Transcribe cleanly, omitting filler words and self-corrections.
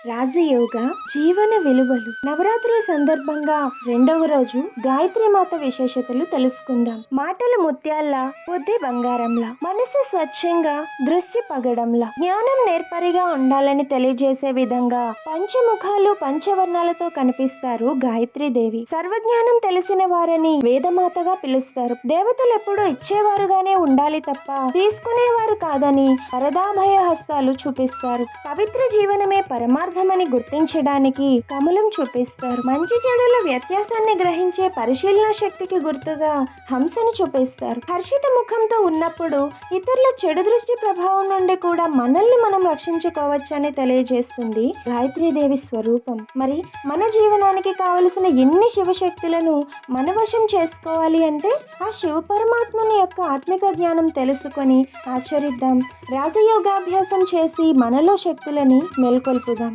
రాజయోగ జీవన విలువలు నవరాత్రుల సందర్భంగా రెండవ రోజు గాయత్రి మాత విశేషతలు తెలుసుకుందాం. మాటలు ముత్యాల్లా, బుద్ధి బంగారంలా, మనసు స్వచ్ఛంగా, దృష్టి పగడంలా, జ్ఞానం నేర్పరిగా ఉండాలని తెలియజేసే విధంగా పంచముఖాలు పంచవర్ణాలతో కనిపిస్తారు గాయత్రీదేవి. సర్వజ్ఞానం తెలిసిన వారని వేదమాతగా పిలుస్తారు. దేవతలు ఎప్పుడూ ఇచ్చేవారుగానే ఉండాలి తప్ప తీసుకునేవారు కాదని వరదాభయ హస్తాలు చూపిస్తారు. పవిత్ర జీవనమే పరమార్థమని గుర్తించడానికి కమలం చూపిస్తారు. మంచి చెడుల వ్యత్యాసాన్ని గ్రహించే పరిశీలన శక్తికి గుర్తుగా హంసను చూపిస్తారు. హర్షిత ముఖంతో ఉన్నప్పుడు ఇతరుల చెడు దృష్టి ప్రభావం నుండి కూడా మనల్ని మనం రక్షించుకోవచ్చని తెలియజేస్తుంది గాయత్రీదేవి స్వరూపం. మరి మన జీవనానికి కావలసిన ఎన్ని శివశక్తులను మన వశం చేసుకోవాలి అంటే ఆ శివ పరమాత్మని యొక్క ఆత్మిక జ్ఞానం తెలుసుకొని ఆచరిద్దాం. రాజయోగాభ్యాసం చేసి మనలో శక్తులని మేల్కొల్పుదాం.